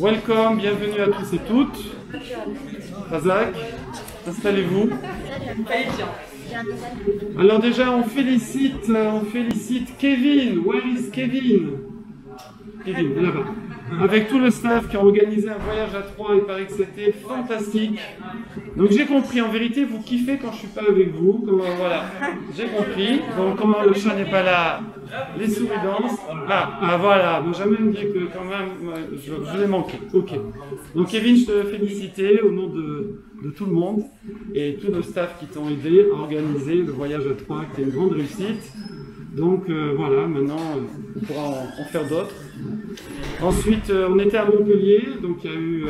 Welcome, bienvenue à tous et toutes. Razak, installez-vous. Alors déjà, on félicite Kevin. Where is Kevin? Kevin, là-bas. Avec tout le staff qui a organisé un voyage à Troyes, il paraît que c'était fantastique. Donc j'ai compris, en vérité, vous kiffez quand je suis pas avec vous. Voilà, j'ai compris. Donc comment le chat n'est pas là, les souris dansent. Ah voilà, donc jamais me dire que quand même, je l'ai manqué. Ok. Donc Kevin, je te félicite au nom de tout le monde et tout le staff qui t'ont aidé à organiser le voyage à Troyes, qui est une grande réussite. Donc voilà, maintenant on pourra en faire d'autres. Ensuite, on était à Montpellier, donc il y a eu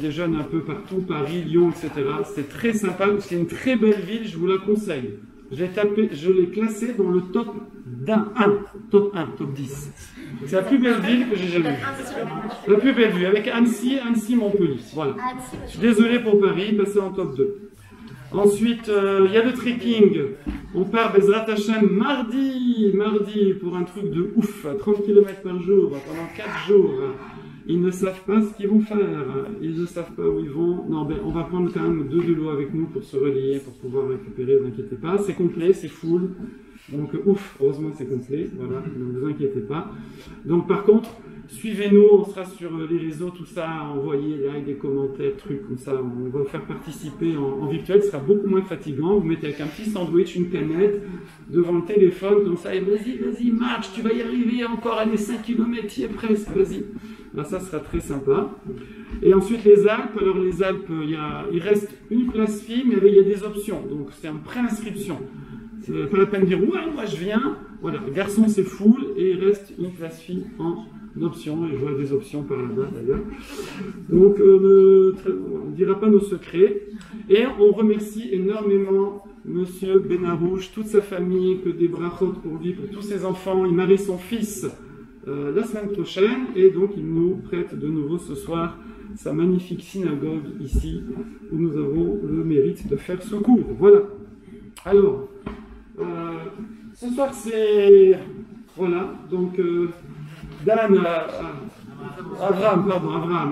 des jeunes un peu partout, Paris, Lyon, etc. C'était très sympa, c'est une très belle ville, je vous la conseille. Je l'ai classée dans le top 1, top 10. C'est la plus belle ville que j'ai jamais vue. La plus belle ville, avec Annecy, Montpellier. Voilà. Je suis désolé pour Paris, passez en top 2. Ensuite, il y a le trekking. On part Bezrat Hashem mardi, pour un truc de ouf, à 30 km par jour, pendant 4 jours. Ils ne savent pas ce qu'ils vont faire, ils ne savent pas où ils vont. Non, ben, on va prendre quand même 2 vélos avec nous pour se relier, pour pouvoir récupérer, ne vous inquiétez pas. C'est complet, c'est full. Donc ouf, heureusement c'est complet, voilà, ne vous inquiétez pas. Donc par contre, suivez-nous, on sera sur les réseaux, tout ça, envoyez des commentaires, trucs comme ça, on va vous faire participer en virtuel, ce sera beaucoup moins fatigant. Vous mettez avec un petit sandwich, une canette, devant le téléphone, comme ça, et vas-y, marche, tu vas y arriver, encore aller 5 km, y est presque, vas-y. Là, ça sera très sympa. Et ensuite les Alpes, alors les Alpes, il reste une place fille, mais il y a des options, donc c'est un pré-inscription. C'est pas la peine de dire ouais, moi je viens. Voilà, garçon c'est full et il reste une place fille en option. Et je vois des options par là-bas d'ailleurs. Donc on ne dira pas nos secrets. Et on remercie énormément Monsieur Benarouche, toute sa famille, que des brachot pour lui, pour tous ses enfants. Il marie son fils la semaine prochaine et donc il nous prête de nouveau ce soir sa magnifique synagogue ici où nous avons le mérite de faire ce cours. Voilà. Alors. Ce soir c'est... Voilà, donc Abraham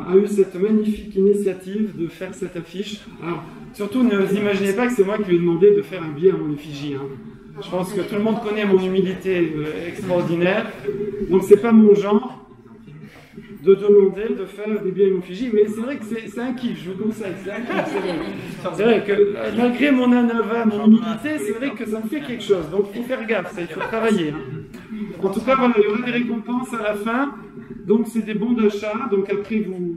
a eu cette magnifique initiative de faire cette affiche. Alors, surtout ne vous imaginez pas que c'est moi qui lui ai demandé de faire un billet à mon effigie. Hein. Je pense que tout le monde connaît mon humilité extraordinaire, donc c'est pas mon genre de demander de faire des billets à mon effigie, mais c'est vrai que c'est un kiff, je vous conseille, c'est un kiff, c'est vrai que malgré mon anava, mon humilité, c'est vrai que ça me fait quelque chose, donc il faut faire gaffe, il faut travailler. Hein. En tout cas, voilà, il y aura des récompenses à la fin, donc c'est des bons d'achat, donc après vous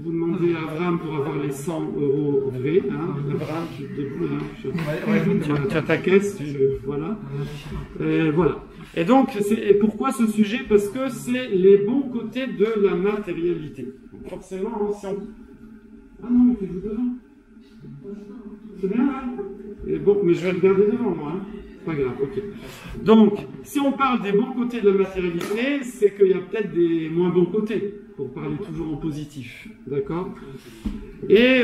demandez à Abraham pour avoir les 100 € vrais, hein. Abraham, tu te débrouilles, hein. Tu as ta caisse, voilà. Voilà. Et donc, pourquoi ce sujet? Parce que c'est les bons côtés de la matérialité. Forcément, si on... Ah non, mais t'es devant. C'est bien, là? Et bon, mais je vais le garder devant, moi. Hein. Pas grave, ok. Donc, si on parle des bons côtés de la matérialité, c'est qu'il y a peut-être des moins bons côtés, pour parler toujours en positif. D'accord? Et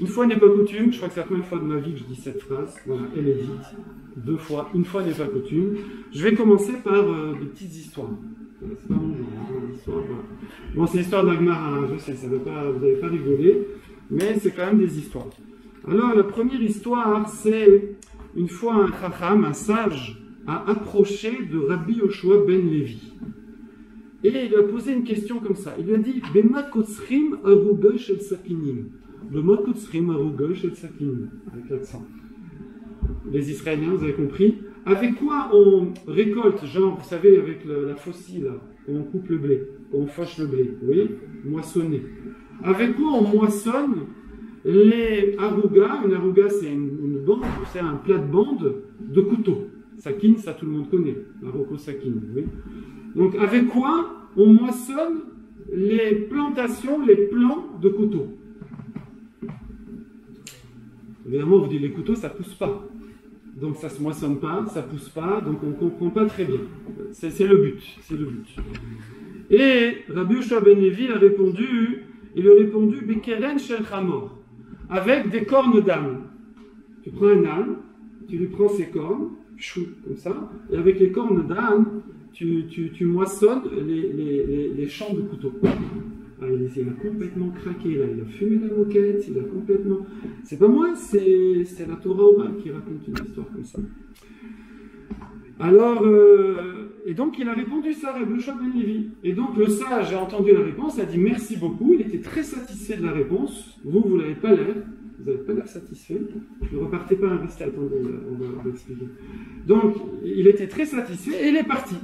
une fois n'est pas coutume, je crois que c'est la première fois de ma vie que je dis cette phrase, voilà, elle est dite 2 fois, une fois n'est pas coutume. Je vais commencer par des petites histoires. C'est pas mon genre, hein, l'histoire, voilà. Bon, c'est l'histoire d'Agmara, hein, je sais, vous n'allez pas rigoler, mais c'est quand même des histoires. Alors, la première histoire, c'est une fois un chacham, un sage, a approché de Rabbi Yoshua ben Levi. Et il lui a posé une question comme ça. Il lui a dit Bema kotzrim aruga shel sakinim. Bema kotzrim aruga shel sakinim. Avec l'accent. Les Israéliens, vous avez compris. Avec quoi on récolte, genre, vous savez, avec la faucille, là, on coupe le blé, on fauche le blé, vous voyez, moissonner. Avec quoi on moissonne les aruga? Une aruga, c'est une bande, c'est un plat de bande de couteau. Sakin, ça tout le monde connaît. Marocco sakin, oui. Donc, avec quoi on moissonne les plantations, les plants de couteaux? Évidemment, vous dites, les couteaux, ça ne pousse pas. Donc, ça ne se moissonne pas, ça ne pousse pas, donc on ne comprend pas très bien. C'est le but, c'est le but. Et Rabbi Yoshua ben Levi a répondu, Bekeren shel chamor, avec des cornes d'âne. Tu prends un âne, tu lui prends ses cornes, chou, comme ça, et avec les cornes d'âne, tu moissonnes les champs de couteaux. Ah, il a complètement craqué, là. Il a fumé la moquette, il a complètement... C'est pas moi, c'est la Torah orale qui raconte une histoire comme ça. Alors, et donc il a répondu ça, Rabbi Yoshua ben Levi. Et donc le sage a entendu la réponse, a dit merci beaucoup, il était très satisfait de la réponse. Vous l'avez pas l'air, vous n'avez pas l'air satisfait. Ne repartez pas, restez, attendez, on va expliquer. Donc, il était très satisfait et il est parti.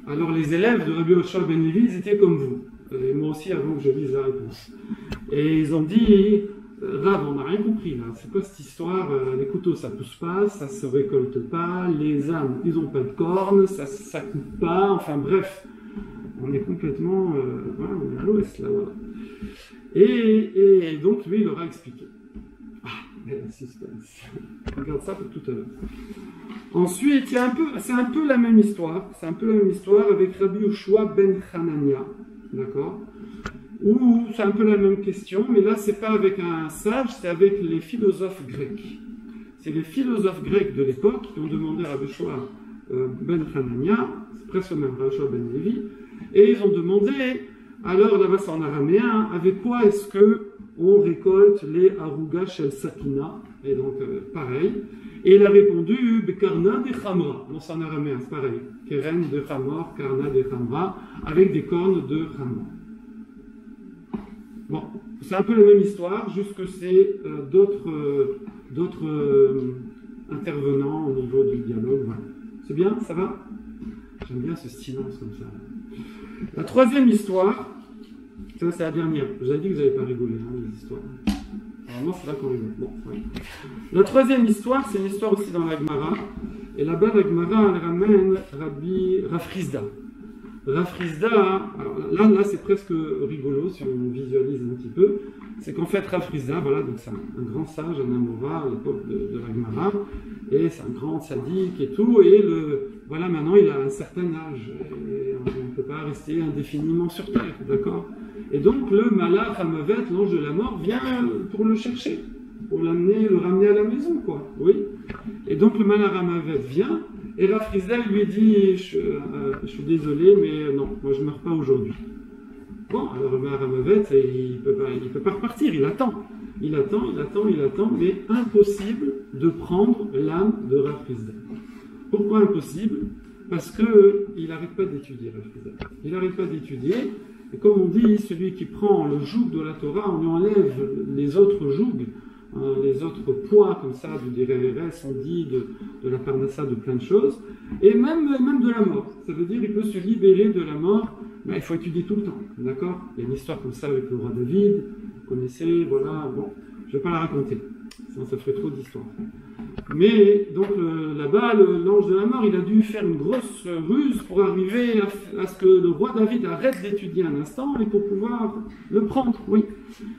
Alors les élèves de Rabbi Yoshua ben Levi, ils étaient comme vous. Et moi aussi, avant que je lise la réponse. Et ils ont dit, Rav, on n'a rien compris là. C'est quoi cette histoire? Les couteaux, ça pousse pas, ça se récolte pas, les ânes, ils n'ont pas de cornes, ça coupe pas, enfin bref. On est complètement, voilà, on est à l'ouest là, voilà. Et donc lui, il leur a expliqué. Ah, mais la suspense. Regarde ça pour tout à l'heure. Ensuite, c'est un peu la même histoire. C'est un peu la même histoire avec Rabbi Yoshua ben Hanania. D'accord? Ou c'est un peu la même question, mais là, c'est pas avec un sage, c'est avec les philosophes grecs. C'est les philosophes grecs de l'époque qui ont demandé à Rabbi Yoshua ben Hanania, c'est presque le même, Rabbi Yoshua ben Levi, et ils ont demandé, alors là-bas c'est en araméen, avec quoi est-ce que on récolte les aruga shel sakina? Et donc, pareil. Et il a répondu, Bekarna de Khamra. Non, c'est en araméen, c'est pareil. Keren de Khamor, Karna de Khamra, avec des cornes de Khamra. Bon, c'est un peu la même histoire, juste que c'est d'autres intervenants au niveau du dialogue. Voilà. C'est bien, ça va? J'aime bien ce silence comme ça. La troisième histoire, ça c'est la dernière. Je vous avais dit que vous n'avez pas rigolé, hein, les histoires. Normalement, c'est là qu'on rigole. Bon, ouais. La troisième histoire, c'est une histoire aussi dans la Gemara. Et là-bas, la Gemara, elle ramène Rav Chizda. Rav Chizda, alors là c'est presque rigolo si on visualise un petit peu. C'est qu'en fait, Rav Chizda, voilà, donc c'est un grand sage, un Amora à l'époque de la Gemara. Et c'est un grand sadique et tout. Et voilà, maintenant, il a un certain âge. Et on ne peut pas rester indéfiniment sur Terre, d'accord? Et donc le Malach Hamavet, l'ange de la mort, vient pour le chercher, pour le ramener à la maison, quoi. Oui. Et donc le Malach Hamavet vient, et Rav Chizda lui dit, je suis désolé, mais non, moi je ne meurs pas aujourd'hui. Bon, alors le Malach Hamavet, il peut pas repartir, il attend, mais impossible de prendre l'âme de Rav Chizda. Pourquoi impossible? Parce qu'il n'arrête pas d'étudier, Rav Chizda. Il n'arrête pas d'étudier. Et comme on dit, celui qui prend le joug de la Torah, on lui enlève les autres jougs, les autres poids comme ça, du DRRS, on dit, de la parnassa, de plein de choses, et même de la mort. Ça veut dire qu'il peut se libérer de la mort, mais il faut étudier tout le temps, d'accord? Il y a une histoire comme ça avec le roi David, vous connaissez, voilà, bon, je ne vais pas la raconter, sinon ça ferait trop d'histoire. Mais donc là-bas, l'ange de la mort, il a dû faire une grosse ruse pour arriver à ce que le roi David arrête d'étudier un instant et pour pouvoir le prendre, oui.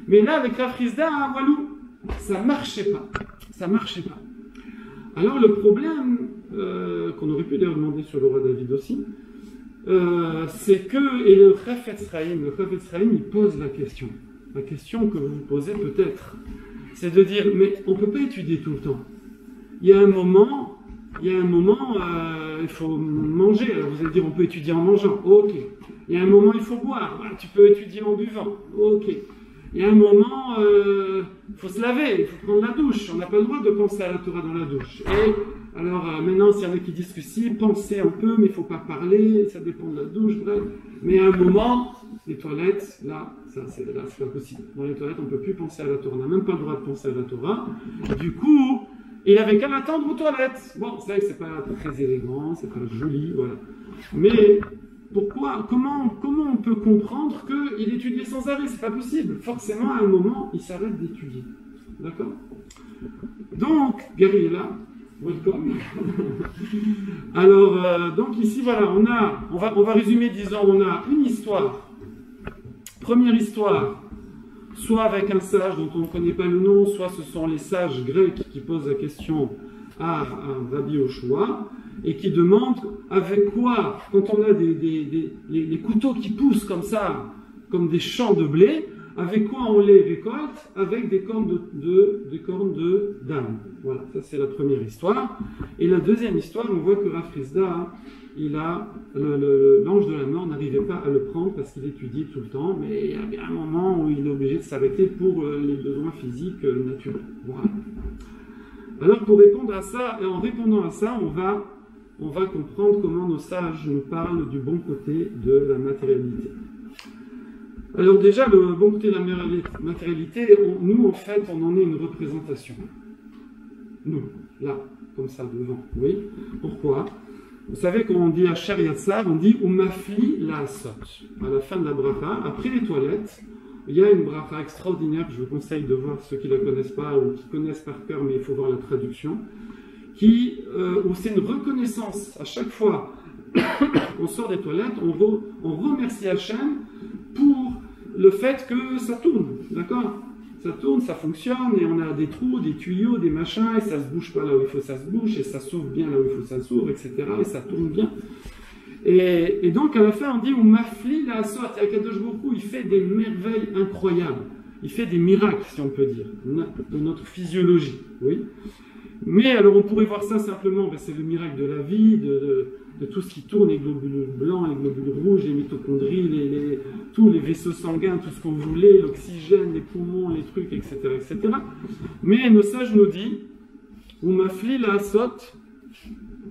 Mais là, avec Rav Chizda, walou, ça marchait pas. Ça marchait pas. Alors le problème, qu'on aurait pu d'ailleurs demander sur le roi David aussi, c'est que, et le Chafetz Chaim, il pose la question que vous vous posez peut-être, c'est de dire, mais on ne peut pas étudier tout le temps. Il y a un moment, il faut manger. Alors vous allez dire, on peut étudier en mangeant. Ok. Il y a un moment, il faut boire. Voilà, tu peux étudier en buvant. Ok. Il y a un moment, il faut se laver, il faut prendre la douche. On n'a pas le droit de penser à la Torah dans la douche. Et alors maintenant, s'il y en a qui disent que si, pensez un peu, mais il ne faut pas parler, ça dépend de la douche, bref. Mais à un moment, les toilettes, là, c'est pas possible. Dans les toilettes, on ne peut plus penser à la Torah. On n'a même pas le droit de penser à la Torah. Du coup, il avait qu'à l'attendre aux toilettes. Bon, c'est vrai que c'est pas très élégant, c'est pas joli, voilà. Mais pourquoi, comment on peut comprendre qu'il étudiait sans arrêt? C'est pas possible. Forcément, à un moment, il s'arrête d'étudier. D'accord? Donc, Gary est là. Welcome. Alors, donc ici, voilà, on va résumer, disons, on a une histoire. Première histoire. Soit avec un sage dont on ne connaît pas le nom, soit ce sont les sages grecs qui posent la question à Rabbi Yoshua et qui demandent avec quoi, quand on a les couteaux qui poussent comme ça, comme des champs de blé, avec quoi on les récolte? Avec des cornes d'âne. Voilà, ça c'est la première histoire. Et la deuxième histoire, on voit que Rav Chizda, l'ange de la mort n'arrivait pas à le prendre parce qu'il étudiait tout le temps, mais il y a bien un moment où il est obligé de s'arrêter pour les besoins physiques naturels. Voilà. Alors pour répondre à ça, et en répondant à ça, on va comprendre comment nos sages nous parlent du bon côté de la matérialité. Alors déjà, le bon côté de la matérialité, nous en fait, on en est une représentation. Nous, là, comme ça, devant. Oui. Pourquoi? Vous savez, quand on dit à Asher Yatzar, on dit Umafli La'asot. À la fin de la bracha, après les toilettes, il y a une bracha extraordinaire que je vous conseille de voir ceux qui ne la connaissent pas ou qui connaissent par cœur, mais il faut voir la traduction, où c'est une reconnaissance. À chaque fois qu'on sort des toilettes, on remercie Hachem pour le fait que ça tourne, d'accord? Ça tourne, ça fonctionne, et on a des trous, des tuyaux, des machins, et ça se bouge pas là où il faut que ça se bouge, et ça s'ouvre bien là où il faut que ça s'ouvre, etc., et ça tourne bien. Et donc, à la fin, on dit, on mafli la sorte, et Akadosh Baruch Hu, il fait des merveilles incroyables. Il fait des miracles, si on peut dire, de notre physiologie, oui. Mais alors, on pourrait voir ça simplement, ben, c'est le miracle de la vie, de tout ce qui tourne, les globules blancs, les globules rouges, les mitochondries, tous les vaisseaux sanguins, tout ce qu'on voulait, l'oxygène, les poumons, les trucs, etc., etc. Mais nos sages nous disent, ou mafli la sotte,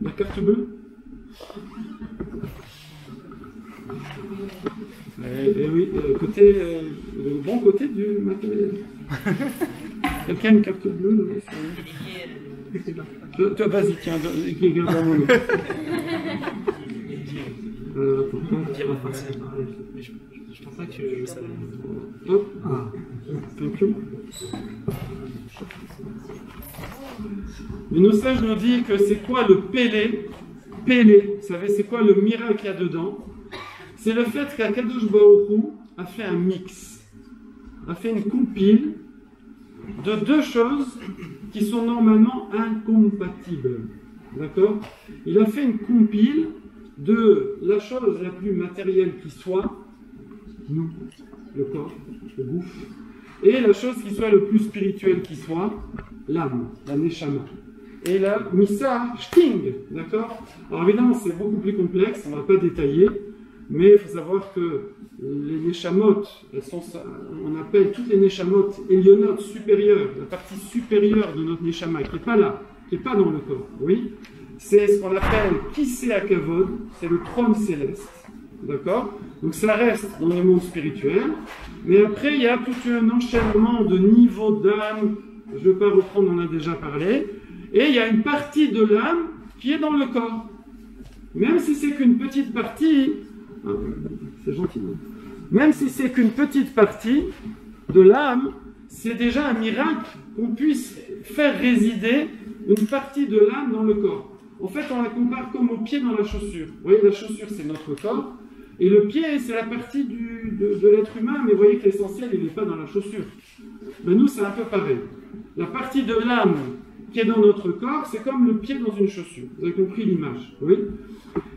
la carte bleue. Et oui, le bon côté du matériel. Quelqu'un a une carte bleue? Toi, vas-y, tiens, regarde à moi. Je pense pas que je savais. Hop. Ah. Thank you. Mais nos sages nous disent que c'est quoi le pélé? Pélé, vous savez, c'est quoi le miracle qu'il y a dedans? C'est le fait qu'Akadosh Baruch Hu a fait un mix, a fait une compile de deux choses qui sont normalement incompatibles. D'accord? Il a fait une compile de la chose la plus matérielle qui soit, nous, le corps, le gouffre, et la chose qui soit le plus spirituelle qui soit, l'âme, la neshama. Et la missa shting, d'accord? Alors évidemment, c'est beaucoup plus complexe, on ne va pas détailler, mais il faut savoir que les neshamot, on appelle toutes les neshamot élionotes supérieures, la partie supérieure de notre neshama, qui n'est pas là, qui n'est pas dans le corps, oui? C'est ce qu'on appelle Kisei HaKavod, c'est le trône céleste, d'accord? Donc ça reste dans le monde spirituel, mais après il y a tout un enchaînement de niveaux d'âme, je ne vais pas reprendre, on en a déjà parlé, et il y a une partie de l'âme qui est dans le corps. Même si c'est qu'une petite partie, c'est gentil, même si c'est qu'une petite partie de l'âme, c'est déjà un miracle qu'on puisse faire résider une partie de l'âme dans le corps. En fait, on la compare comme au pied dans la chaussure. Vous voyez, la chaussure, c'est notre corps, et le pied, c'est la partie de l'être humain, mais vous voyez que l'essentiel, il n'est pas dans la chaussure. Mais nous, c'est un peu pareil. La partie de l'âme qui est dans notre corps, c'est comme le pied dans une chaussure. Vous avez compris l'image, oui?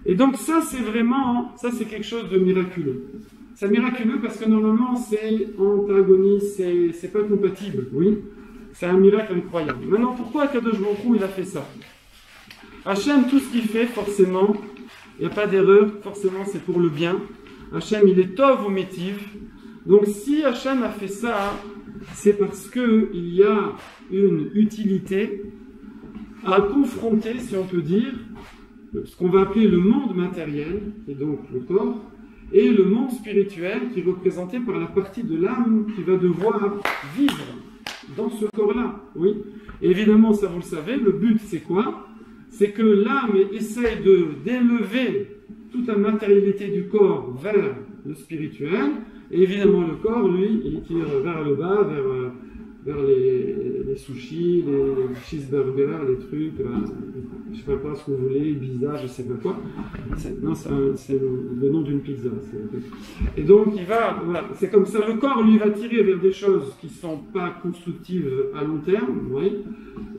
Et donc ça, c'est vraiment, ça c'est quelque chose de miraculeux. C'est miraculeux parce que normalement, c'est antagoniste, c'est pas compatible, oui? C'est un miracle incroyable. Maintenant, pourquoi Kadosh Baruch Hu, il a fait ça? Hachem, tout ce qu'il fait, forcément, il n'y a pas d'erreur, forcément c'est pour le bien. Hachem, il est tov ou métiv. Donc si Hachem a fait ça, c'est parce qu'il y a une utilité à confronter, si on peut dire, ce qu'on va appeler le monde matériel, et donc le corps, et le monde spirituel qui est représenté par la partie de l'âme qui va devoir vivre dans ce corps-là. Oui. Et évidemment, ça vous le savez, le but c'est quoi? C'est que l'âme essaye d'élever toute la matérialité du corps vers le spirituel, et évidemment le corps, lui, il tire vers le bas, vers les sushis, les cheeseburgers, les trucs, je sais pas quoi, ce que vous voulez, pizza, je sais pas quoi. Non, c'est le nom d'une pizza. Et donc, il va, voilà, c'est comme ça, le corps, lui, va tirer vers des choses qui sont pas constructives à long terme, oui,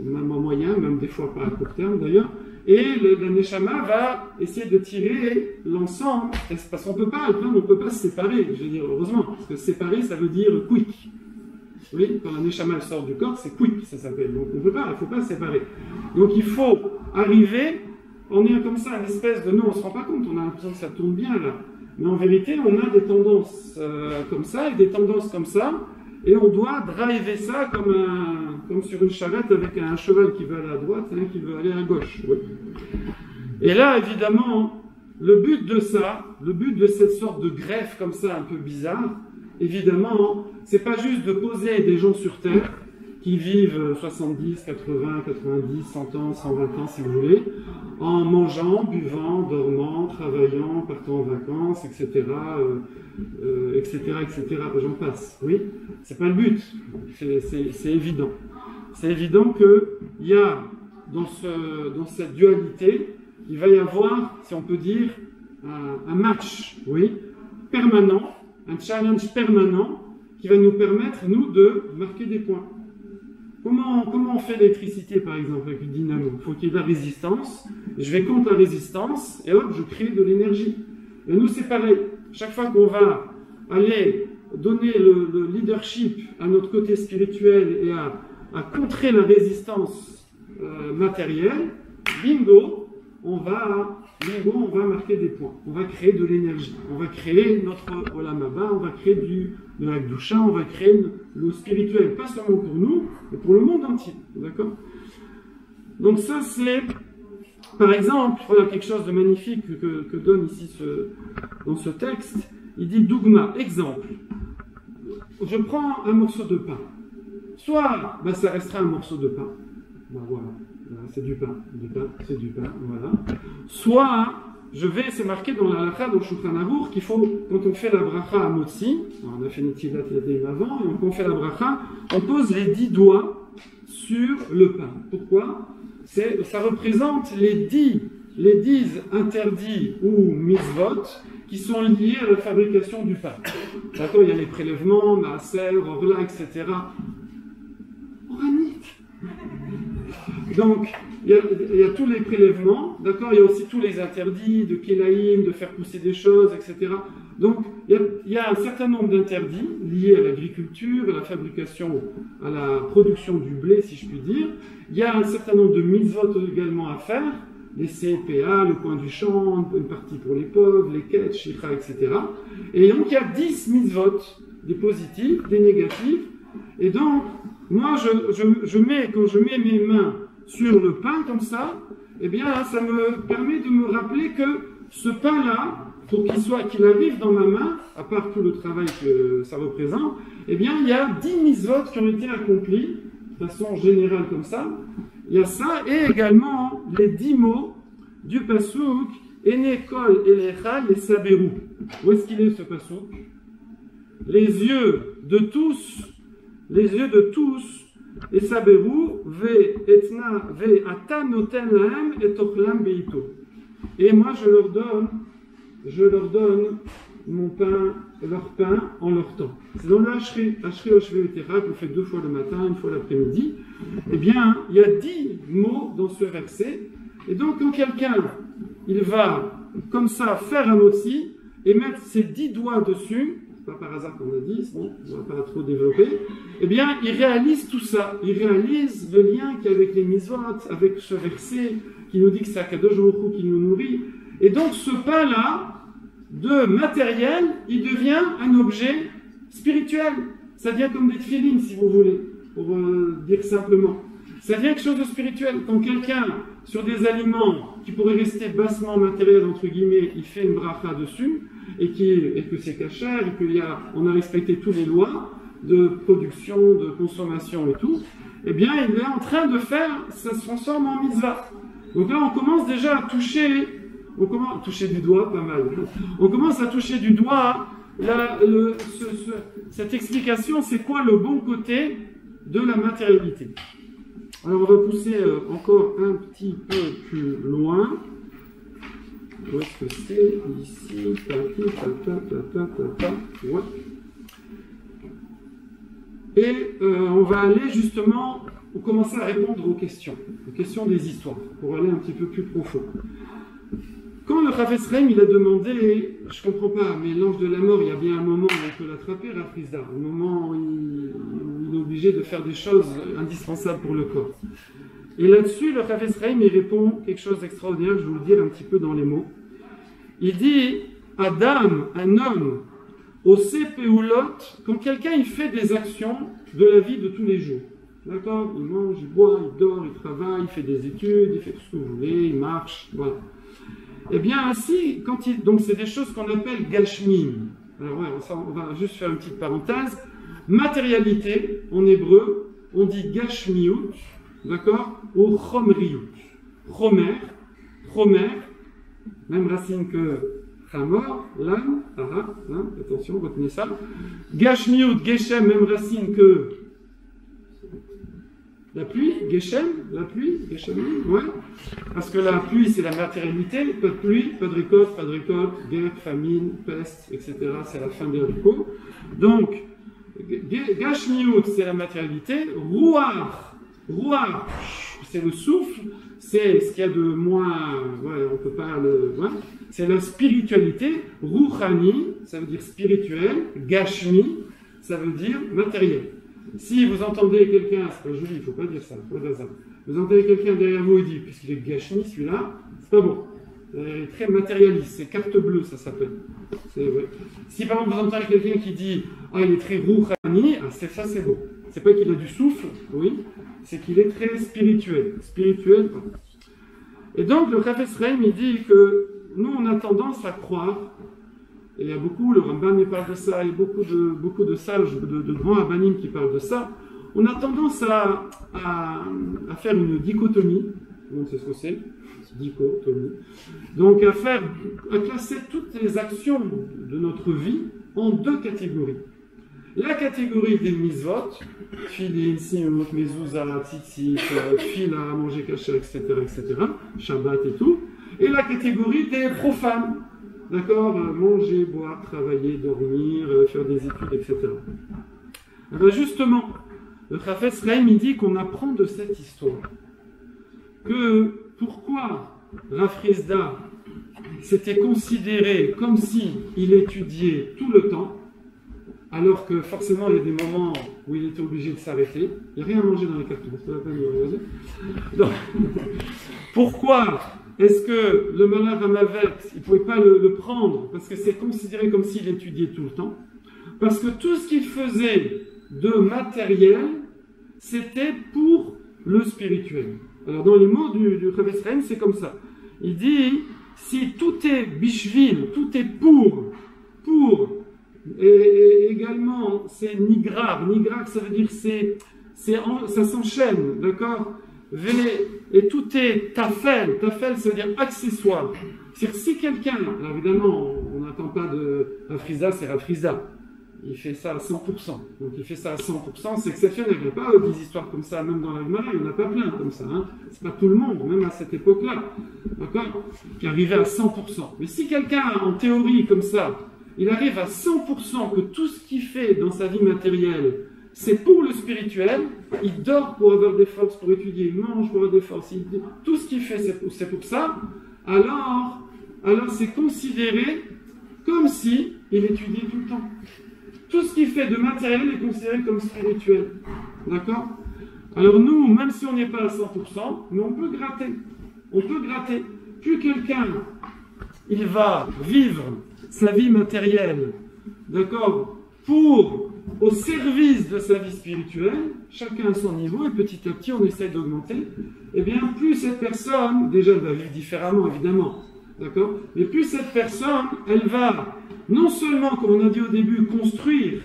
même à moyen, même des fois pas à court terme d'ailleurs. Et le neshama va essayer de tirer l'ensemble, parce qu'on peut pas, on ne peut pas se séparer, je veux dire, heureusement, parce que séparer, ça veut dire quick. Oui, quand la neshama sort du corps, c'est quick, ça s'appelle. Donc on peut pas, il ne faut pas se séparer. Donc il faut arriver on est comme ça, une espèce de... Nous, on ne se rend pas compte, on a l'impression que ça tourne bien là. Mais en vérité, on a des tendances comme ça et des tendances comme ça, et on doit driver ça comme sur une charrette avec un cheval qui veut aller à droite et un qui veut aller à gauche. Oui. Et là, évidemment, le but de ça, le but de cette sorte de greffe comme ça un peu bizarre, évidemment, c'est pas juste de poser des gens sur Terre qui vivent 70, 80, 90, 100 ans, 120 ans si vous voulez, en mangeant, buvant, dormant, travaillant, partant en vacances, etc., etc., etc., j'en passe. Oui, c'est pas le but, c'est évident. C'est évident qu'il y a dans cette dualité, il va y avoir, si on peut dire, un match, oui, permanent, un challenge permanent qui va nous permettre, nous, de marquer des points. Comment on fait l'électricité, par exemple, avec le dynamo? Il faut qu'il y ait de la résistance. Je vais contre la résistance, et hop, je crée de l'énergie. Et nous, c'est pareil. Chaque fois qu'on va aller donner le leadership à notre côté spirituel et à contrer la résistance matérielle, bingo, on va marquer des points. On va créer de l'énergie. On va créer notre Olam Haba, on va créer de la Gdusha, on va créer le spirituel, pas seulement pour nous, mais pour le monde entier. D'accord? Donc ça, c'est, par exemple, voilà quelque chose de magnifique que donne ici dans ce texte. Il dit Dougma, exemple. Je prends un morceau de pain. Soit, ça restera un morceau de pain. Voilà. C'est du pain, c'est du pain, voilà. Soit, c'est marqué dans la halakha, dans le Shulchan Aruch, qu'il faut, quand on fait la bracha à Motzi, on a fait Netilat Yadayim avant, et quand on fait la bracha, on pose les 10 doigts sur le pain. Pourquoi? Ça représente les 10 interdits ou mitzvot qui sont liés à la fabrication du pain. D'accord, il y a les prélèvements, maaser, orla, etc. Oranique. Donc, il y a tous les prélèvements, d'accord, il y a aussi tous les interdits de kélaïm, de faire pousser des choses, etc. Donc, il y a un certain nombre d'interdits liés à l'agriculture, à la fabrication, à la production du blé, si je puis dire. Il y a un certain nombre de mitzvot également à faire, les CPA, le coin du champ, une partie pour les pauvres, les quêtes, shikha, etc. Et donc, il y a 10 mitzvot, des positifs, des négatifs. Et donc, moi, quand je mets mes mains sur le pain comme ça, eh bien, ça me permet de me rappeler que ce pain-là, pour qu'il arrive dans ma main, à part tout le travail que ça représente, eh bien, il y a 10 mitzvot qui ont été accomplis, de façon générale comme ça. Il y a ça, et également les 10 mots du pasouk, Ene kol elecha yesaberu. Où est-ce qu'il est ce pasouk? Les yeux de tous, et saberu ve etna ve ata noten lahem et ochlam beito. Et moi je leur donne mon pain, leur pain en leur temps. C'est dans le Ashri Oshve Utera qu'on fait 2 fois le matin, 1 fois l'après-midi. Eh bien, il y a 10 mots dans ce verset. Et donc, quand quelqu'un, il va comme ça faire un motzi et mettre ses 10 doigts dessus, pas par hasard qu'on a dit, bon, on ne va pas trop développer, eh bien, il réalise tout ça. Il réalise le lien qu'il y a avec les mitzvot, avec ce verset qui nous dit que c'est Akadosh Baruch Hu qui nous nourrit. Et donc, ce pain-là, de matériel, il devient un objet spirituel. Ça devient comme des tefilines, si vous voulez, pour dire simplement. Ça devient quelque chose de spirituel. Quand quelqu'un, sur des aliments qui pourraient rester bassement matériels, entre guillemets, il fait une bracha dessus, et que c'est cachère, et qu'on a respecté toutes les lois de production, de consommation et tout, eh bien, il est en train de faire, ça se transforme en mitzvah. Donc là, on commence déjà à toucher du doigt, pas mal. On commence à toucher du doigt cette explication, c'est quoi le bon côté de la matérialité. Alors on va pousser encore un petit peu plus loin. Où est-ce que c'est? Ici, ouais. Et on va aller justement, on commence à répondre aux questions des histoires, pour aller un petit peu plus profond. Quand le Chafetz Chaim, il a demandé, je comprends pas, mais l'ange de la mort, il y a bien un moment où on peut l'attraper, Rav Frisda, un moment où il est obligé de faire des choses indispensables pour le corps. Et là-dessus, le Chafetz Chaim, il répond quelque chose d'extraordinaire, je vais vous le dire un petit peu dans les mots. Il dit, Adam, un homme, au Peulot, quand quelqu'un il fait des actions de la vie de tous les jours. D'accord? Il mange, il boit, il dort, il travaille, il fait des études, il fait tout ce que vous voulez, il marche, voilà. Eh bien, ainsi, donc c'est des choses qu'on appelle gashmim. Alors, ouais, on va juste faire une petite parenthèse. Matérialité, en hébreu, on dit gashmiut, d'accord? Ou chomriut. Chomer, même racine que chamor, l'âme, attention, retenez ça. Gashmiut, geshem, même racine que la pluie, geshem, geshem, ouais. Parce que la pluie, c'est la matérialité, pas de pluie, pas de récolte, guerre, famine, peste, etc. C'est la fin des haricots. Donc, gashmiut, c'est la matérialité. Ruach, c'est le souffle, c'est ce qu'il y a de moins, ouais, on peut pas le, ouais. C'est la spiritualité. Ruchani, ça veut dire spirituel. Gashmi, ça veut dire matériel. Si vous entendez quelqu'un, c'est pas joli, il ne faut pas dire ça, vous entendez quelqu'un derrière vous et dit, puisqu'il est gashmi celui-là, c'est pas bon. Il est très matérialiste, c'est carte bleue, ça s'appelle. Ouais. Si par exemple vous entendez quelqu'un qui dit, ah il est très rouhani, ah, ça c'est bon. C'est pas qu'il a du souffle, oui, c'est qu'il est très spirituel. Voilà. Et donc le Chafetz Chaim, il dit que nous on a tendance à croire, et il y a beaucoup, le Rambam il parle de ça, il y a beaucoup de sages, de grands rabbanim qui parlent de ça. On a tendance à faire une dichotomie, tout le monde sait ce que c'est, dichotomie. Donc à classer toutes les actions de notre vie en deux catégories. La catégorie des mitzvot, filin, simot, mezouza, tzitzit, fila, manger kasher, etc., Shabbat et tout. Et la catégorie des profanes. D'accord? Manger, boire, travailler, dormir, faire des études, etc. Alors justement, le Chafetz Chaim, il dit qu'on apprend de cette histoire que pourquoi Rav Frisda s'était considéré comme si il étudiait tout le temps, alors que forcément il y a des moments où il était obligé de s'arrêter. Il n'y a rien à manger dans les cartons, c'est pas la peine de regarder. Donc, pourquoi est-ce que le malade Amavet, il ne pouvait pas le prendre parce que c'est considéré comme s'il étudiait tout le temps? Parce que tout ce qu'il faisait de matériel, c'était pour le spirituel. Alors dans les mots du Chafetz Chaim, c'est comme ça. Il dit, si tout est bishvil, tout est pour, et également c'est nigrar, ça veut dire ça s'enchaîne, d'accord? Et tout est tafel, ça veut dire accessoire. C'est-à-dire si quelqu'un, alors évidemment on n'attend pas de Rafriza, c'est Rafriza, il fait ça à 100%, donc il fait ça à 100%, c'est exceptionnel, il n'y a pas des histoires comme ça, même dans la Gemara, il n'y en a pas plein comme ça, hein. C'est pas tout le monde, même à cette époque-là, d'accord, qui arrivait à 100%. Mais si quelqu'un, en théorie comme ça, il arrive à 100% que tout ce qu'il fait dans sa vie matérielle, c'est pour le spirituel, il dort pour avoir des forces pour étudier, il mange pour avoir des forces, tout ce qu'il fait c'est pour ça, alors c'est considéré comme si il étudiait tout le temps. Tout ce qu'il fait de matériel est considéré comme spirituel. D'accord? Alors nous, même si on n'est pas à 100%, mais on peut gratter. Plus quelqu'un, il va vivre sa vie matérielle, d'accord, au service de sa vie spirituelle, chacun à son niveau, et petit à petit on essaie d'augmenter, et bien plus cette personne, déjà elle va vivre différemment évidemment, d'accord, mais plus cette personne, elle va non seulement, comme on a dit au début, construire,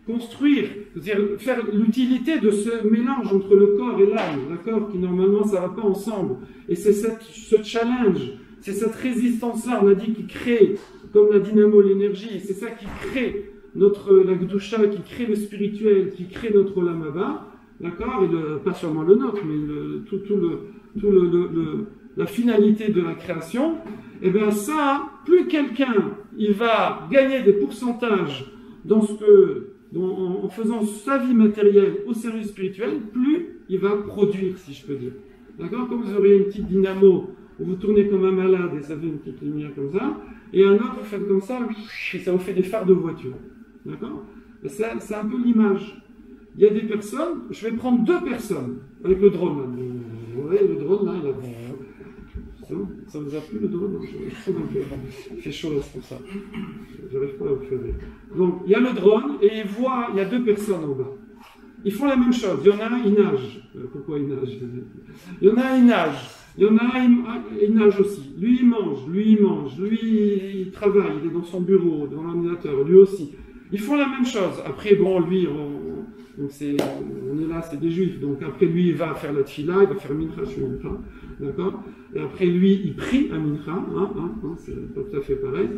c'est-à-dire faire l'utilité de ce mélange entre le corps et l'âme, d'accord, qui normalement ça ne va pas ensemble, et c'est ce challenge, c'est cette résistance-là, on a dit, qui crée, comme la dynamo, l'énergie, c'est ça qui crée la Gdusha, qui crée le spirituel, qui crée notre Olam Haba, d'accord, et pas seulement le nôtre, mais la finalité de la création, et bien ça, plus quelqu'un, il va gagner des pourcentages en faisant sa vie matérielle au service spirituel, plus il va produire, si je peux dire. D'accord? Comme vous auriez une petite dynamo, où vous tournez comme un malade et ça fait une petite lumière comme ça, et un autre, vous faites comme ça, et ça vous fait des phares de voiture. D'accord? C'est un peu l'image. Il y a des personnes, je vais prendre 2 personnes, avec le drone, Vous voyez le drone là, il a... Ça vous a plu le drone? Je trouve un peu... Il fait chaud là, c'est pour ça. J'arrive pas à le faire. Donc il y a le drone et il y a deux personnes en bas. Ils font la même chose. Il y en a un, il nage. Pourquoi il nage? Il y en a un, il nage. Il y en a un, il nage aussi. Lui, il mange. Lui, il travaille. Il est dans son bureau, devant l'ordinateur. Lui aussi. Ils font la même chose. Après, bon, lui, on est là, c'est des juifs. Donc après, lui, il va faire la tfila, il va faire mincha, je suis mincha. D'accord? Et après, lui, il prie à mincha. C'est pas tout à fait pareil.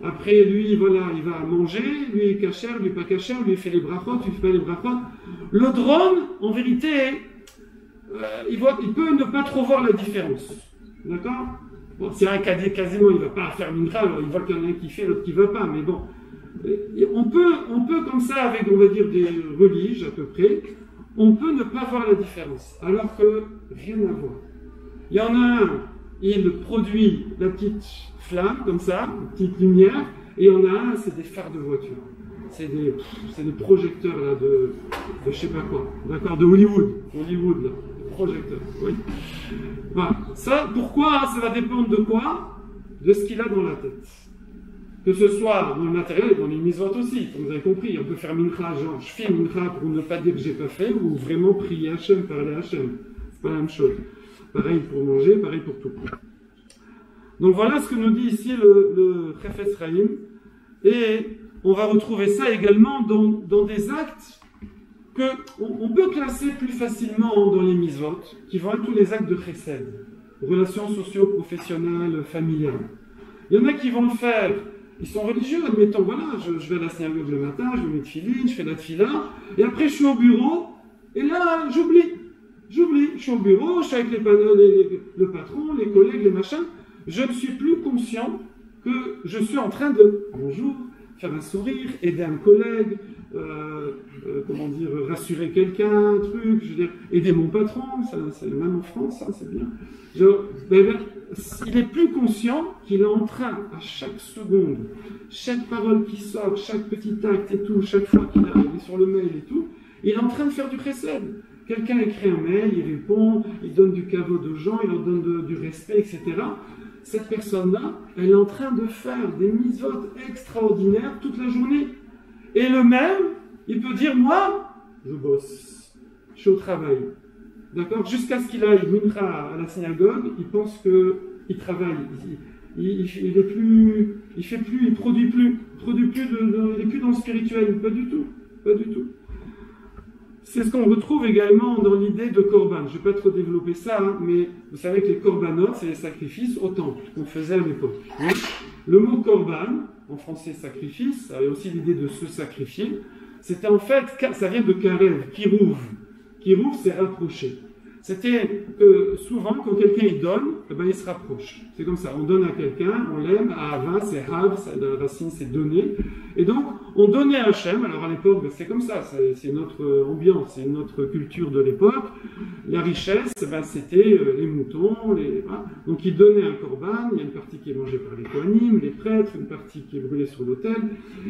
Après, lui, voilà, il va manger. Lui, il kasher, lui, pas kasher. Lui, il fait les brachot, lui, il fait pas les brachot. Le drone, en vérité, il peut ne pas trop voir la différence. D'accord? Bon, c'est un cadet quasiment, il ne va pas faire mincha, alors il voit qu'il y en a un qui fait, l'autre qui ne va pas, mais bon. On peut comme ça, avec, on va dire, des religes à peu près, on peut ne pas voir la différence, alors que rien à voir. Il y en a un, il produit la petite flamme, comme ça, une petite lumière, et il y en a un, c'est des phares de voiture. C'est des projecteurs là, de je sais pas quoi, d'accord, de Hollywood là, projecteurs, oui. Voilà. Ça, pourquoi? Ça va dépendre de quoi? De ce qu'il a dans la tête. Que ce soit dans le matériel et dans les mitzvot aussi, comme vous avez compris, on peut faire mincha, genre je fais mincha pour ne pas dire que j'ai pas fait, ou vraiment prier Hachem, parler Hachem. C'est pas la même chose. Pareil pour manger, pareil pour tout. Donc voilà ce que nous dit ici le Chafetz Chaim, et on va retrouver ça également dans des actes qu'on peut classer plus facilement dans les mitzvot, qui vont être tous les actes de chesed, relations socio-professionnelles, familiales. Il y en a qui vont le faire, ils sont religieux, admettons, voilà, je vais à la synagogue le matin, je mets tefilin, je fais la tefila, et après je suis au bureau, et là j'oublie, je suis au bureau, je suis avec le patron, les collègues, les machins, je ne suis plus conscient que je suis en train de, bonjour, faire un sourire, aider un collègue, comment dire, rassurer quelqu'un, un truc, je veux dire, aider mon patron, c'est même en France, ça, c'est bien. Il est plus conscient qu'il est en train, à chaque seconde, chaque parole qui sort, chaque petit acte et tout, chaque fois qu'il est sur le mail et tout, il est en train de faire du chesed. Quelqu'un écrit un mail, il répond, il donne du caveau aux gens, il leur donne du respect, etc. Cette personne-là, elle est en train de faire des mitzvot extraordinaires toute la journée. Et le même, il peut dire, moi, je bosse, je suis au travail. D'accord? Jusqu'à ce qu'il aille mincha à la synagogue, il pense qu'il travaille. Il produit plus. Il n'est plus dans le spirituel. Pas du tout. Pas du tout. C'est ce qu'on retrouve également dans l'idée de korban. Je ne vais pas trop développer ça, hein, mais vous savez que les korbanot, c'est les sacrifices au temple qu'on faisait à l'époque. Le mot korban, en français sacrifice, avait aussi l'idée de se sacrifier. C'était en fait, ça vient de karev, kirouv. Kirouv, c'est rapprocher. C'était que souvent, quand quelqu'un il donne, il se rapproche. C'est comme ça, on donne à quelqu'un, on l'aime, à Ava, c'est Hav, la racine c'est donner. Et donc, on donnait à Hachem, alors à l'époque, c'est comme ça, c'est notre ambiance, c'est notre culture de l'époque. La richesse, c'était les moutons, voilà. Donc il donnait un korban, il y a une partie qui est mangée par les kohanim, les prêtres, une partie qui est brûlée sur l'autel.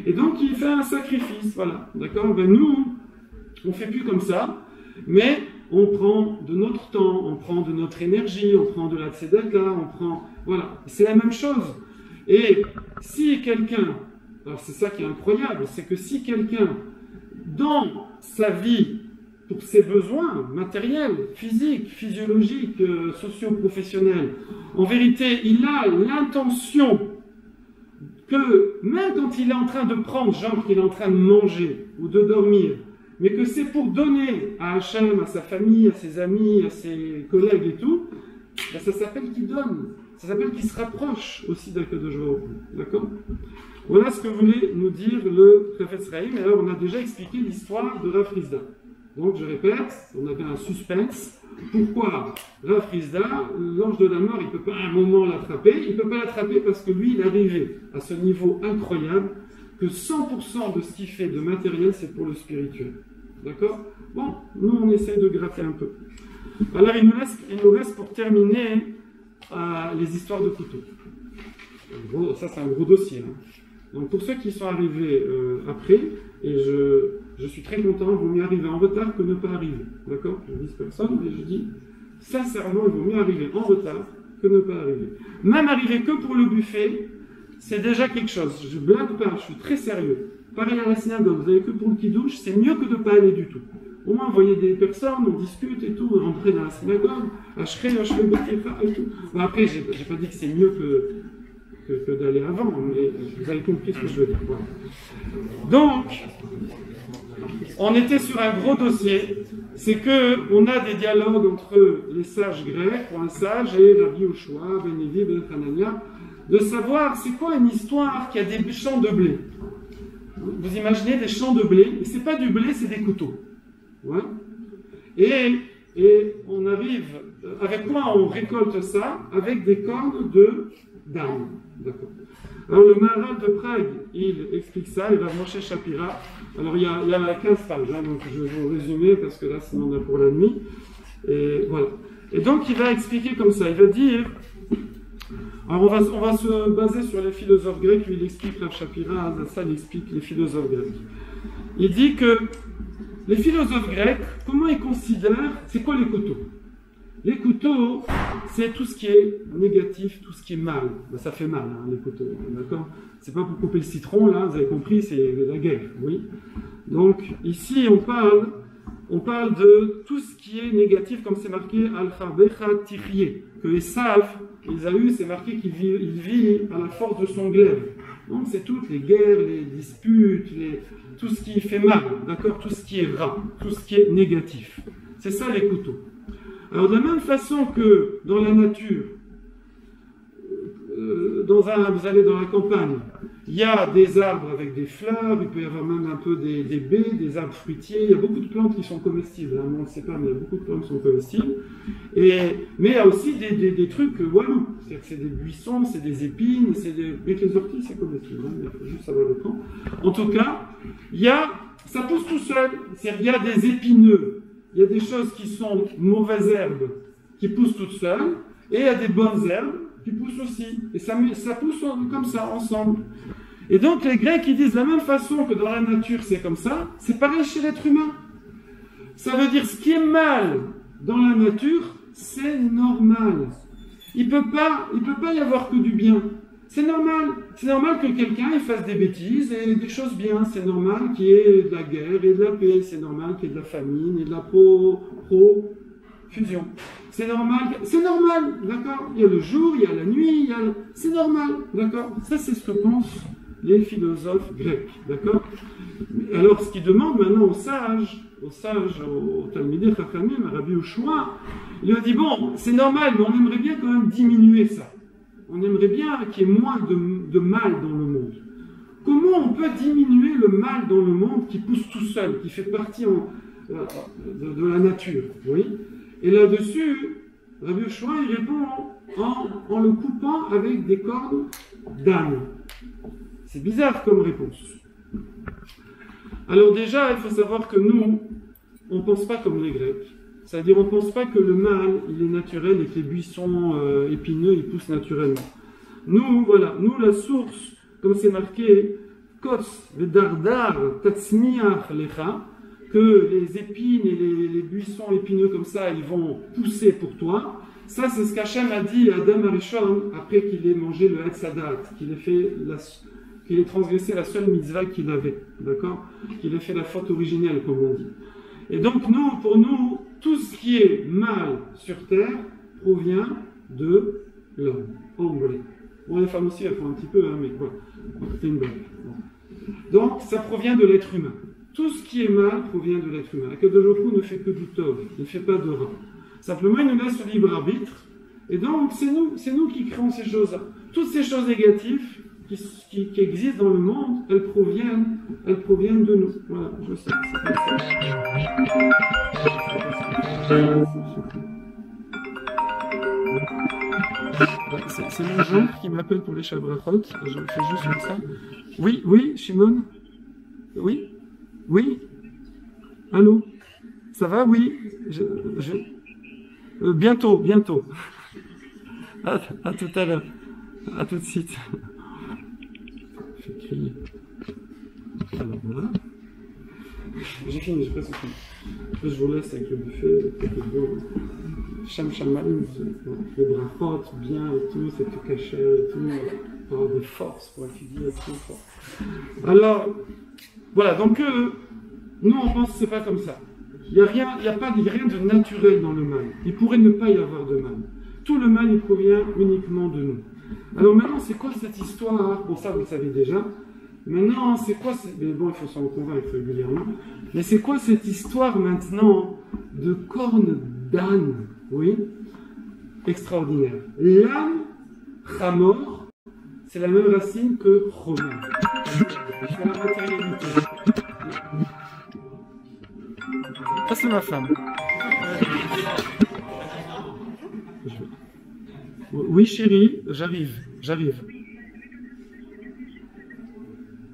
Et donc il fait un sacrifice, voilà. D'accord? Nous, on ne fait plus comme ça, mais on prend de notre temps, on prend de notre énergie, on prend de la tzedaka, on prend... Voilà, c'est la même chose. Et si quelqu'un, alors c'est ça qui est incroyable, c'est que si quelqu'un, dans sa vie, pour ses besoins matériels, physiques, physiologiques, socio-professionnels, en vérité, il a l'intention que, même quand il est en train de prendre, genre qu'il est en train de manger ou de dormir, mais que c'est pour donner à Hachem, à sa famille, à ses amis, à ses collègues et tout, ben ça s'appelle qu'il donne. Ça s'appelle qu'il se rapproche aussi d'Akadosh Baruch Hu. D'accord? Voilà ce que voulait nous dire le Chafetz Chaim. Et alors, on a déjà expliqué l'histoire de Rav Frisda. Donc, je répète, on avait un suspense. Pourquoi Rav Frisda, l'ange de la mort, il ne peut pas à un moment l'attraper. Il ne peut pas l'attraper parce que lui, il est arrivé à ce niveau incroyable que 100% de ce qu'il fait de matériel, c'est pour le spirituel. D'accord? Bon, nous, on essaie de gratter un peu. Alors, il nous reste pour terminer les histoires de couteaux. Gros, ça, c'est un gros dossier. Hein. Donc, pour ceux qui sont arrivés après, et je suis très content, vaut mieux arriver en retard que ne pas arriver. D'accord? Je ne dis personne, mais je dis, sincèrement, il vaut mieux arriver en retard que ne pas arriver. Même arriver que pour le buffet, c'est déjà quelque chose. Je blague pas, je suis très sérieux. Pareil à la synagogue, vous avez que pour le kidouche, c'est mieux que de ne pas aller du tout. Au moins, vous voyez des personnes, on discute et tout, rentrer dans la synagogue, acheter, et tout. Bon, après, j'ai pas dit que c'est mieux que d'aller avant, mais vous avez compris ce que je veux dire. Voilà. Donc, on était sur un gros dossier, c'est qu'on a des dialogues entre les sages grecs, pour un sage, et Rabbi Yoshua, Ben Levi, Ben Hanania, de savoir c'est quoi une histoire qui a des champs de blé. Vous imaginez des champs de blé, mais c'est pas du blé, c'est des couteaux. Ouais. Et on arrive, avec quoi on récolte ça? Avec des cornes de d'âne. D'accord. Alors le Maharal de Prague, il explique ça, il va Moshe Shapira. Alors il y a 15 pages, hein, donc je vais vous résumer parce que là sinon on a pour la nuit. Et voilà. Et donc il va expliquer comme ça, il va dire. Alors on va se baser sur les philosophes grecs, lui il explique Rav Shapira, ça il explique les philosophes grecs. Il dit que les philosophes grecs, comment ils considèrent, c'est quoi les couteaux? Les couteaux, c'est tout ce qui est négatif, tout ce qui est mal. Ben, ça fait mal, hein, les couteaux, d'accord? C'est pas pour couper le citron, là, vous avez compris, c'est la guerre, oui. Donc, ici, on parle de tout ce qui est négatif, comme c'est marqué Al-Khabecha Tirye, que Esav, Ésaü, c'est marqué qu'il vit à la force de son glaive. Donc, c'est toutes les guerres, les disputes, tout ce qui fait mal, d'accord? Tout ce qui est rat, tout ce qui est négatif. C'est ça les couteaux. Alors, de la même façon que dans la nature, vous allez dans la campagne, il y a des arbres avec des fleurs, il peut y avoir même un peu des baies, des arbres fruitiers, il y a beaucoup de plantes qui sont comestibles, hein, on ne sait pas, mais il y a beaucoup de plantes qui sont comestibles. Mais il y a aussi des trucs walou, c'est-à-dire que c'est des buissons, c'est des épines, avec les orties c'est comestible, hein, il faut juste savoir le temps. En tout cas, ça pousse tout seul, c'est-à-dire qu'il y a des épineux, il y a des choses qui sont mauvaises herbes qui poussent toutes seules, et il y a des bonnes herbes qui poussent aussi. Et ça pousse comme ça, ensemble. Et donc les Grecs, ils disent de la même façon que dans la nature c'est comme ça, c'est pareil chez l'être humain. Ça veut dire ce qui est mal dans la nature, c'est normal. Il peut pas y avoir que du bien. C'est normal. C'est normal que quelqu'un il fasse des bêtises et des choses bien. C'est normal qu'il y ait de la guerre et de la paix. C'est normal qu'il y ait de la famine et de la profusion. C'est normal, d'accord? Il y a le jour, il y a la nuit, c'est normal, d'accord? Ça, c'est ce que pensent les philosophes grecs, d'accord? Alors, ce qu'ils demandent maintenant aux sages, aux Talmidei Chachamim, à Rabbi Yoshua, il leur dit, bon, c'est normal, mais on aimerait bien quand même diminuer ça. On aimerait bien qu'il y ait moins de mal dans le monde. Comment on peut diminuer le mal dans le monde qui pousse tout seul, qui fait partie de la nature, oui? Et là-dessus, Rabbi Yoshua, il répond en le coupant avec des cornes d'âne. C'est bizarre comme réponse. Alors déjà, il faut savoir que nous, on ne pense pas comme les Grecs. C'est-à-dire, on ne pense pas que le mal, il est naturel et que les buissons épineux, ils poussent naturellement. Nous, la source, comme c'est marqué, Kos, Vedardar, Tatsmiach Lecha, que les épines et les buissons épineux comme ça, ils vont pousser pour toi. Ça, c'est ce qu'Hachem a dit à Adam Arishon après qu'il ait mangé le Etz Hadat, qu'il ait transgressé la seule mitzvah qu'il avait, d'accord? Qu'il ait fait la faute originelle, comme on dit. Et donc, pour nous, tout ce qui est mal sur terre provient de l'homme, hombre. Bon, les femmes aussi, elles font un petit peu, hein, mais bon, c'est une blague. Bon. Donc, ça provient de l'être humain. Tout ce qui est mal provient de l'être humain. Akadosh Baruch Hu ne fait que du tov, il ne fait pas de rat. Simplement, il nous laisse le libre arbitre. Et donc, c'est nous qui créons ces choses-là. Toutes ces choses négatives qui existent dans le monde, elles proviennent de nous. Voilà, je sais. C'est mon gendre qui m'appelle pour les shabrachot. Je fais juste comme ça. Oui, Shimon? Oui? Allô? Ça va? Oui? Bientôt. À tout à l'heure. À tout de suite. Je vais crier. Alors voilà. J'ai fini, j'ai presque fini. Je vous laisse avec le buffet. Shem Shamaim, les bras forts, bien et tout, c'est tout caché et tout, pour avoir des forces pour étudier et tout. Alors, voilà, donc nous on pense que c'est pas comme ça. Il n'y a rien de naturel dans le mal. Il pourrait ne pas y avoir de mal. Tout le mal, il provient uniquement de nous. Alors maintenant, c'est quoi cette histoire? Bon, ça, vous le savez déjà. Maintenant, c'est quoi... Mais bon, il faut s'en convaincre régulièrement. Mais c'est quoi cette histoire maintenant de cornes d'âne? Oui, extraordinaire. L'âne, chamor, c'est la même racine que romain. C'est la matérialité. Ça, c'est ma femme. Oui, chérie, j'arrive.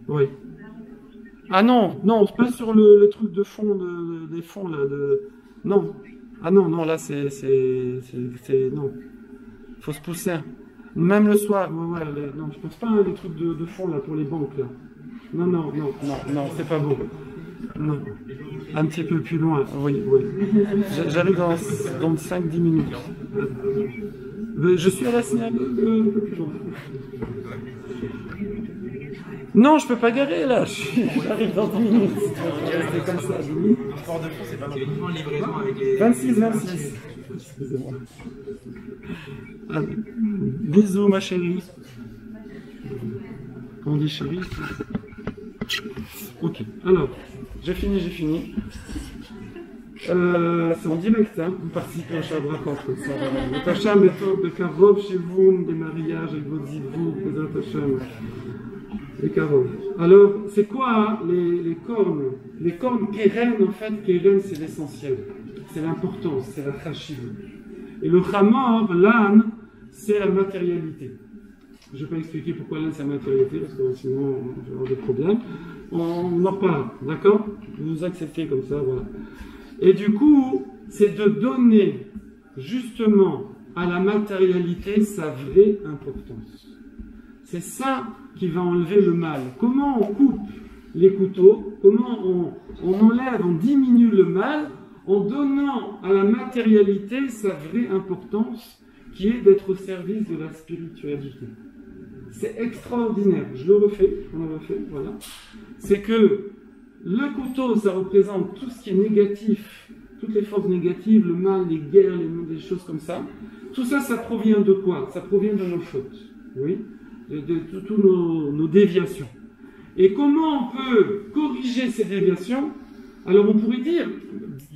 Oui. Ah non, pas sur le truc de fond, des fonds, là. Non. Ah non, là, c'est... Non. Faut se pousser. Même le soir, non, je pense pas les trucs de fond, là, pour les banques, là. Non, c'est pas bon. Non. Un petit peu plus loin, oui. J'arrive dans 5-10 minutes. Je suis à la signale, un peu plus loin. Non, je peux pas garer là, j'arrive dans 10 minutes. C'est comme ça, 10 minutes. Fort de fond, c'est pas uniquement une livraison avec les... 26. Excusez-moi. Allez. Bisous, ma chérie. On dit chérie. Ok, alors, j'ai fini. C'est en direct, hein. Vous participez au Shabrakot, comme ça. Le Tacham est de Karov chez vous, des mariages avec votre zivou, des Tacham. Les Karov. Alors, c'est quoi hein, les cornes? Les cornes Keren, en fait, Keren, c'est l'essentiel. C'est l'importance, c'est la chashiv. Et le Chamor, l'âne, c'est la matérialité. Je ne vais pas expliquer pourquoi l'âne, c'est la matérialité, parce que sinon, je vais avoir des problèmes. On en parle, d'accord? Vous acceptez comme ça, voilà. Et du coup, c'est de donner justement à la matérialité sa vraie importance. C'est ça qui va enlever le mal. Comment on coupe les couteaux, comment on enlève, on diminue le mal en donnant à la matérialité sa vraie importance qui est d'être au service de la spiritualité. C'est extraordinaire. Je le refais, on le refait, voilà. C'est que le couteau, ça représente tout ce qui est négatif, toutes les forces négatives, le mal, les guerres, les choses comme ça. Tout ça, ça provient de quoi? Ça provient de nos fautes, oui, de toutes nos déviations. Et comment on peut corriger ces déviations? Alors on pourrait dire,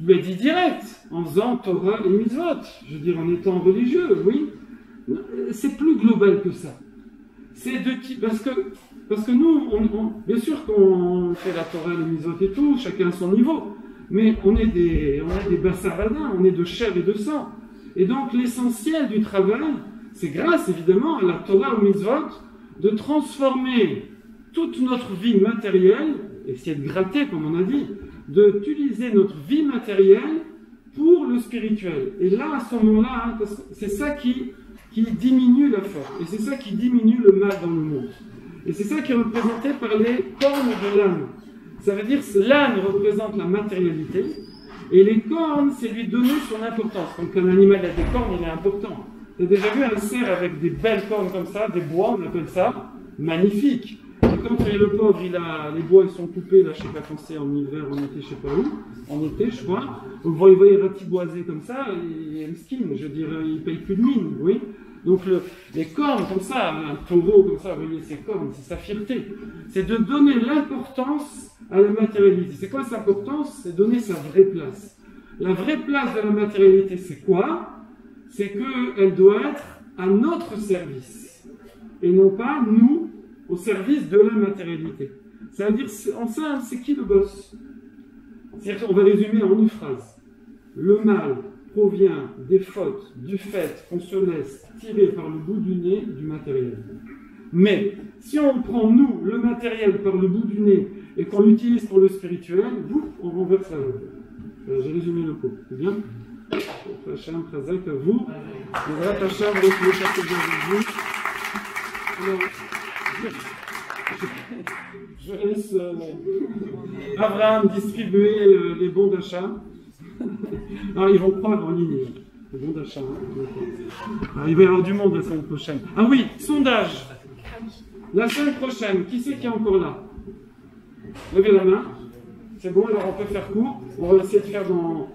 mais dit direct, en faisant Torah et Mitzvot, je veux dire en étant religieux, oui. C'est plus global que ça. C'est de type, parce que nous, bien sûr qu'on fait la Torah et les Mitzvot et tout, chacun à son niveau, mais on est des bassaradins, on est de chair et de sang. Et donc l'essentiel du travail, c'est grâce évidemment à la Torah ou Mitzvot, de transformer toute notre vie matérielle, essayer de gratter comme on a dit, d'utiliser notre vie matérielle pour le spirituel. Et là, à ce moment-là, hein, c'est ça qui diminue la force. Et c'est ça qui diminue le mal dans le monde. Et c'est ça qui est représenté par les cornes de l'âne. Ça veut dire que l'âne représente la matérialité, et les cornes, c'est lui donner son importance. Comme qu'un animal a des cornes, il est important. Tu as déjà vu un cerf avec des belles cornes comme ça, des bois, on appelle ça, magnifique. Et quand le pauvre, les bois ils sont coupés, là, je sais pas quand c'est, en hiver, en été, je sais pas où, en été, je crois, vous voyez ratiboisé comme ça, il est skin, je veux dire, il paye plus de mine, oui. Donc les cornes comme ça, un taureau comme ça, vous voyez ses cornes, c'est sa fierté. C'est de donner l'importance à la matérialité. C'est quoi sa importance? C'est donner sa vraie place. La vraie place de la matérialité, c'est quoi? C'est qu'elle doit être à notre service. Et non pas nous, au service de la matérialité. C'est-à-dire, en ça, c'est qui le boss? C'est-à-dire, on va résumer en une phrase. Le mal provient des fautes, du fait qu'on se laisse tirer par le bout du nez du matériel. Mais, si on prend, nous, le matériel par le bout du nez et qu'on l'utilise pour le spirituel, on renverse la route. J'ai résumé le coup. C'est bien? Hachem, Chazak, à vous. Hachem, vous. Alors, je laisse Abraham distribuer les bons d'achat. Alors, ils vont croire en ligne. C'est bon d'achat, hein. Il va y avoir du monde la semaine prochaine. Ah oui, sondage. La semaine prochaine, qui c'est qui est encore là? Levez la main. C'est bon, alors on peut faire court. On va essayer de faire dans